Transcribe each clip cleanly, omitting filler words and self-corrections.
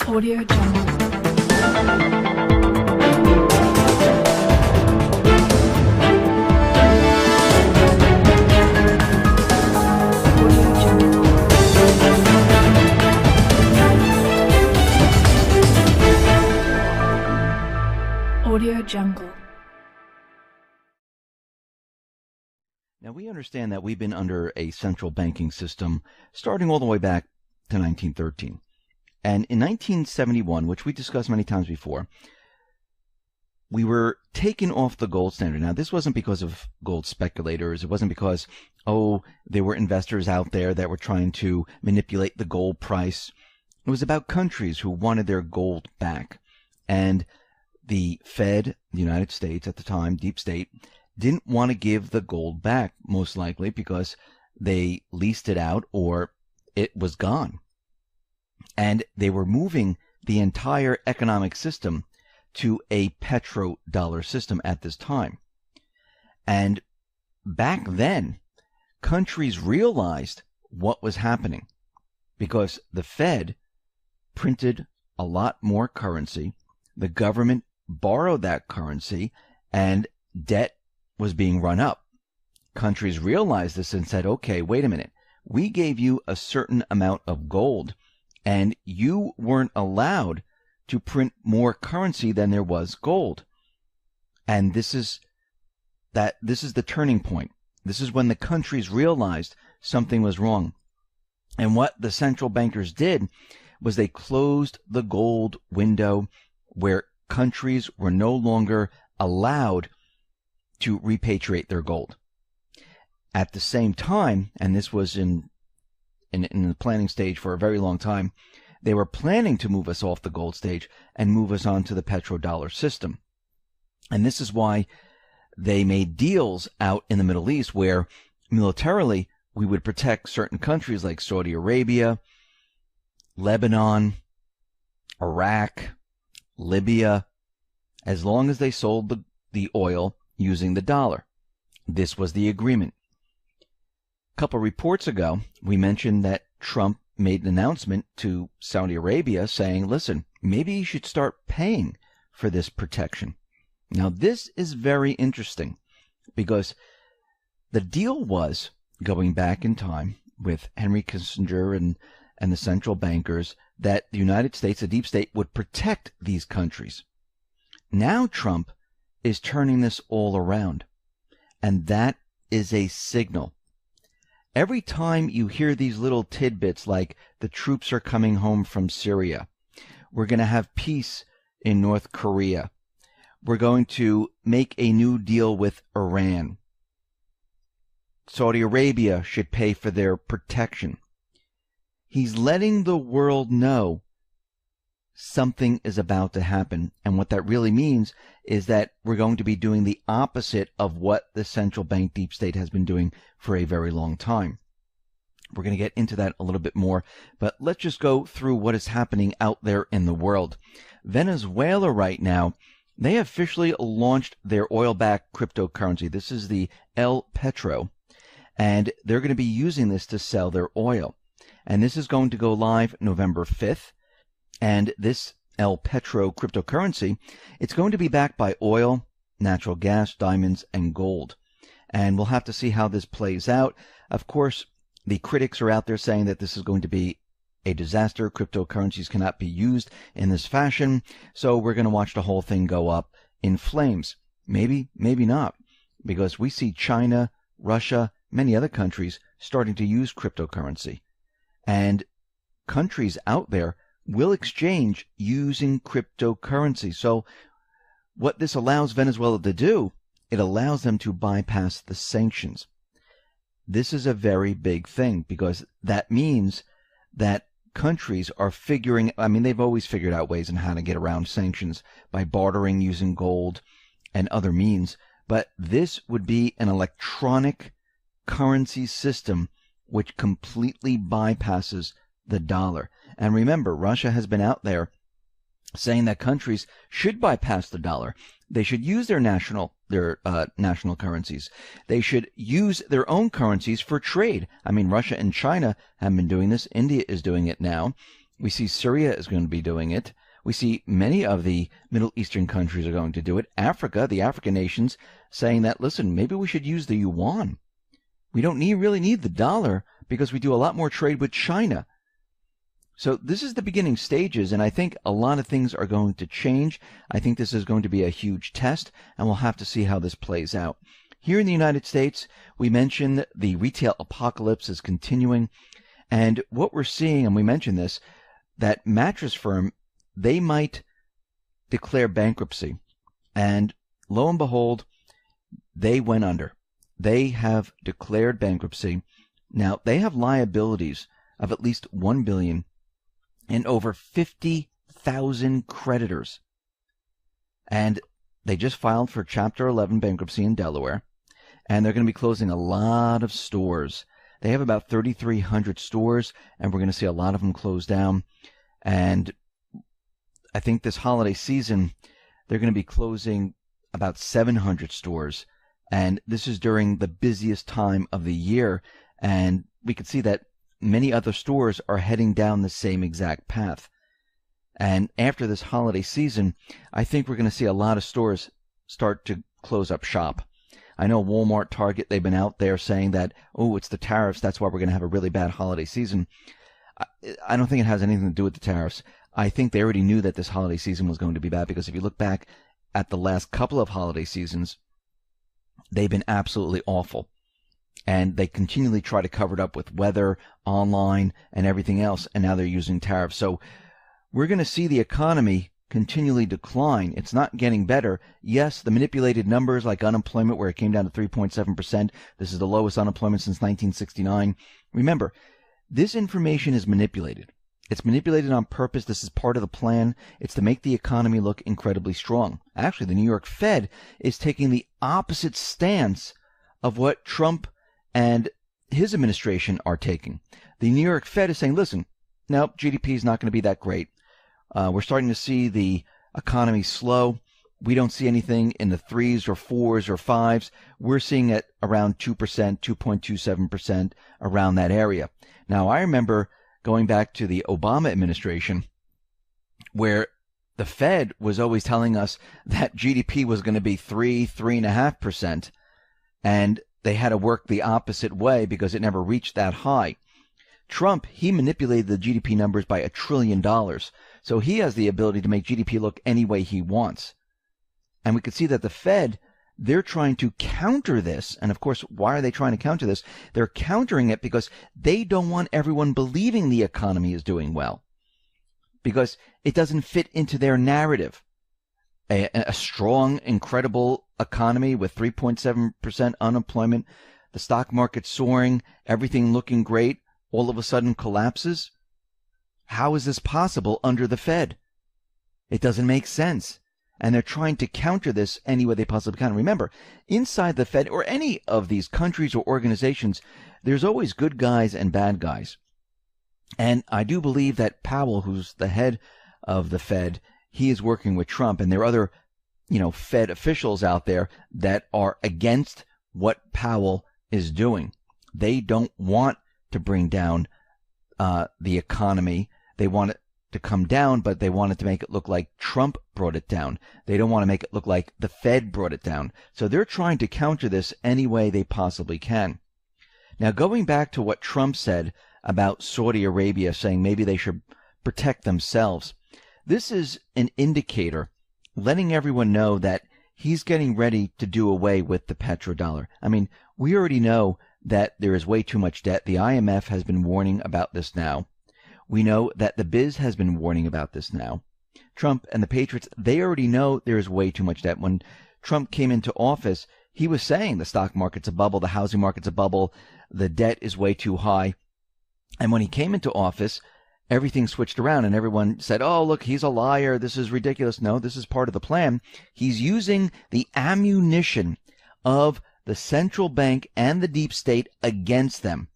Audio Jungle. Audio Jungle. Audio Jungle. Now, we understand that we've been under a central banking system starting all the way back to 1913. And in 1971, which we discussed many times before, we were taken off the gold standard. Now, this wasn't because of gold speculators. It wasn't because, there were investors out there that were trying to manipulate the gold price. It was about countries who wanted their gold back. And the Fed, the United States at the time, deep state, didn't want to give the gold back, most likely because they leased it out or it was gone. And they were moving the entire economic system to a petrodollar system at this time. And back then, countries realized what was happening because the Fed printed a lot more currency. The government borrowed that currency and debt was being run up. Countries realized this and said, okay, wait a minute. We gave you a certain amount of gold and you weren't allowed to print more currency than there was gold. And this is the turning point. This is when the countries realized something was wrong. And what the central bankers did was they closed the gold window where countries were no longer allowed to repatriate their gold. At the same time, and this was in the planning stage for a very long time, they were planning to move us off the gold stage and move us onto the petrodollar system. And this is why they made deals out in the Middle East where militarily we would protect certain countries like Saudi Arabia, Lebanon, Iraq, Libya, as long as they sold the oil using the dollar. This was the agreement. A couple reports ago, we mentioned that Trump made an announcement to Saudi Arabia saying, listen, maybe you should start paying for this protection. Now, this is very interesting because the deal was, going back in time with Henry Kissinger and the central bankers, that the United States, the deep state, would protect these countries. Now Trump is turning this all around, and that is a signal. Every time you hear these little tidbits like the troops are coming home from Syria, we're going to have peace in North Korea, we're going to make a new deal with Iran, Saudi Arabia should pay for their protection. He's letting the world know something is about to happen. And what that really means is that we're going to be doing the opposite of what the central bank deep state has been doing for a very long time. We're going to get into that a little bit more, but let's just go through what is happening out there in the world. Venezuela right now, they officially launched their oil-backed cryptocurrency. This is the El Petro, and they're going to be using this to sell their oil. And this is going to go live November 5th. And this El Petro cryptocurrency, it's going to be backed by oil, natural gas, diamonds, and gold. And we'll have to see how this plays out. Of course, the critics are out there saying that this is going to be a disaster. Cryptocurrencies cannot be used in this fashion. So we're going to watch the whole thing go up in flames. Maybe, maybe not. Because we see China, Russia, many other countries starting to use cryptocurrency. And countries out there will exchange using cryptocurrency. So what this allows Venezuela to do, it allows them to bypass the sanctions. This is a very big thing because that means that countries are figuring, they've always figured out ways on how to get around sanctions by bartering using gold and other means. But this would be an electronic currency system which completely bypasses the dollar. And remember, Russia has been out there saying that countries should bypass the dollar. They should use their national currencies. They should use their own currencies for trade. Russia and China have been doing this. India is doing it now. We see Syria is going to be doing it. We see many of the Middle Eastern countries are going to do it. Africa, the African nations, saying that, listen, maybe we should use the yuan. We don't really need the dollar because we do a lot more trade with China. So this is the beginning stages, and I think a lot of things are going to change. I think this is going to be a huge test, and we'll have to see how this plays out. Here in the United States, we mentioned the retail apocalypse is continuing, and what we're seeing, and we mentioned this, that Mattress Firm, they might declare bankruptcy, and lo and behold, they went under. They have declared bankruptcy. Now, they have liabilities of at least $1 billion and over 50,000 creditors. And they just filed for Chapter 11 bankruptcy in Delaware, and they're going to be closing a lot of stores. They have about 3,300 stores, and we're going to see a lot of them close down. And I think this holiday season, they're going to be closing about 700 stores. And this is during the busiest time of the year. And we can see that many other stores are heading down the same exact path. And after this holiday season, I think we're going to see a lot of stores start to close up shop. I know Walmart, Target, they've been out there saying that, oh, it's the tariffs, that's why we're going to have a really bad holiday season. I don't think it has anything to do with the tariffs. I think they already knew that this holiday season was going to be bad, because if you look back at the last couple of holiday seasons, they've been absolutely awful. And they continually try to cover it up with weather, online, and everything else, and now they're using tariffs. So we're going to see the economy continually decline. It's not getting better. Yes, the manipulated numbers like unemployment, where it came down to 3.7%. This is the lowest unemployment since 1969. Remember, this information is manipulated. It's manipulated on purpose. This is part of the plan. It's to make the economy look incredibly strong. Actually, the New York Fed is taking the opposite stance of what Trump and his administration are taking. The New York Fed is saying, listen, no, GDP is not going to be that great. We're starting to see the economy slow. We don't see anything in the 3s or 4s or 5s. We're seeing it around 2%, 2.27%, around that area. Now, I remember going back to the Obama administration, where the Fed was always telling us that GDP was going to be 3.5%, and they had to work the opposite way because it never reached that high. Trump, he manipulated the GDP numbers by $1 trillion. So he has the ability to make GDP look any way he wants. And we can see that the Fed, they're trying to counter this. And of course, why are they trying to counter this? They're countering it because they don't want everyone believing the economy is doing well, because it doesn't fit into their narrative. A strong, incredible economy with 3.7% unemployment, the stock market soaring, everything looking great, all of a sudden collapses. How is this possible under the Fed? It doesn't make sense. And they're trying to counter this any way they possibly can. Remember, inside the Fed or any of these countries or organizations, there's always good guys and bad guys. And I do believe that Powell, who's the head of the Fed, he is working with Trump, and there are other, Fed officials out there that are against what Powell is doing. They don't want to bring down the economy. They want it to come down, but they want it to make it look like Trump brought it down. They don't want to make it look like the Fed brought it down. So they're trying to counter this any way they possibly can. Now, going back to what Trump said about Saudi Arabia, saying maybe they should protect themselves, this is an indicator letting everyone know that he's getting ready to do away with the petrodollar. I mean, we already know that there is way too much debt. The IMF has been warning about this now. We know that the Biz has been warning about this now. Trump and the Patriots, they already know there is way too much debt. When Trump came into office, he was saying the stock market's a bubble, the housing market's a bubble, the debt is way too high. And when he came into office, everything switched around and everyone said, oh, look, he's a liar. This is ridiculous. No, this is part of the plan. He's using the ammunition of the central bank and the deep state against them,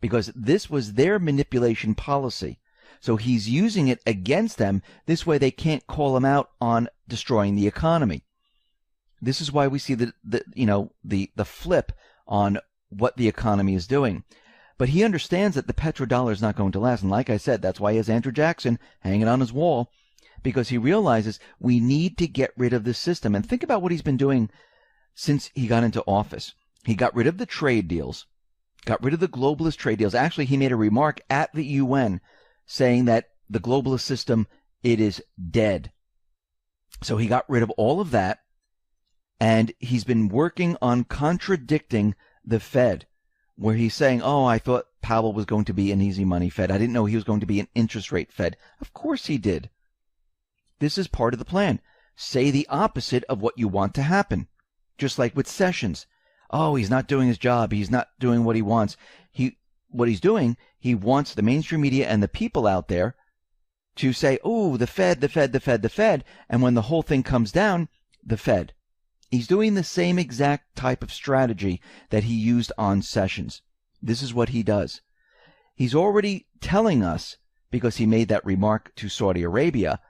because this was their manipulation policy. So he's using it against them. This way they can't call him out on destroying the economy. This is why we see the flip on what the economy is doing. But he understands that the petrodollar is not going to last. And like I said, that's why he has Andrew Jackson hanging on his wall, because he realizes we need to get rid of this system. And think about what he's been doing since he got into office. He got rid of the trade deals, got rid of the globalist trade deals. Actually, he made a remark at the UN saying that the globalist system, it is dead. So he got rid of all of that, and he's been working on contradicting the Fed, where he's saying, oh, I thought Powell was going to be an easy money Fed. I didn't know he was going to be an interest rate Fed. Of course he did. This is part of the plan. Say the opposite of what you want to happen. Just like with Sessions. Oh, he's not doing his job. He's not doing what he wants. What he's doing, he wants the mainstream media and the people out there to say, oh, the Fed, the Fed, the Fed, the Fed. And when the whole thing comes down, the Fed. He's doing the same exact type of strategy that he used on Sessions. This is what he does. He's already telling us, because he made that remark to Saudi Arabia,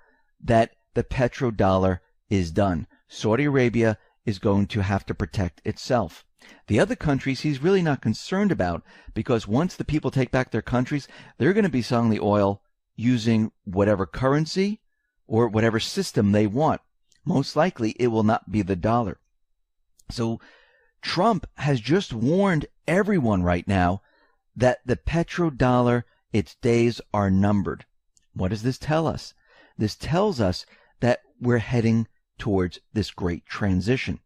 that the petrodollar is done. Saudi Arabia is going to have to protect itself. The other countries he's really not concerned about, because once the people take back their countries, they're going to be selling the oil using whatever currency or whatever system they want. Most likely it will not be the dollar. So Trump has just warned everyone right now that the petrodollar, its days are numbered. What does this tell us? This tells us that we're heading towards this great transition.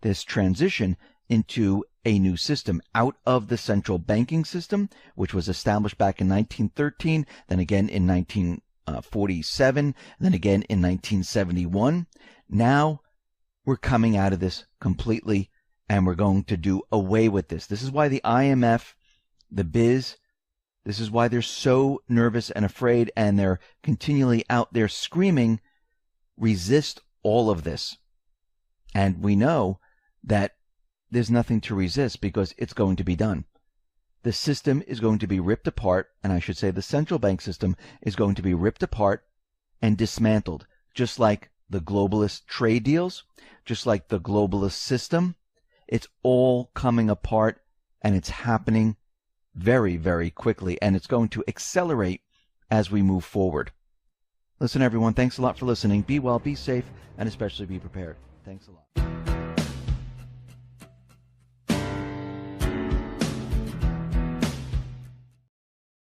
This transition into a new system, out of the central banking system, which was established back in 1913, then again in 1947, then again in 1971. Now we're coming out of this completely, and we're going to do away with this. This is why the IMF, the biz, this is why they're so nervous and afraid, and they're continually out there screaming, resist all of this. And we know that there's nothing to resist, because it's going to be done. The system is going to be ripped apart, and I should say the central bank system is going to be ripped apart and dismantled, just like the globalist trade deals, just like the globalist system. It's all coming apart, and it's happening very, very quickly, and it's going to accelerate as we move forward. Listen, everyone, thanks a lot for listening. Be well, be safe, and especially be prepared. Thanks a lot.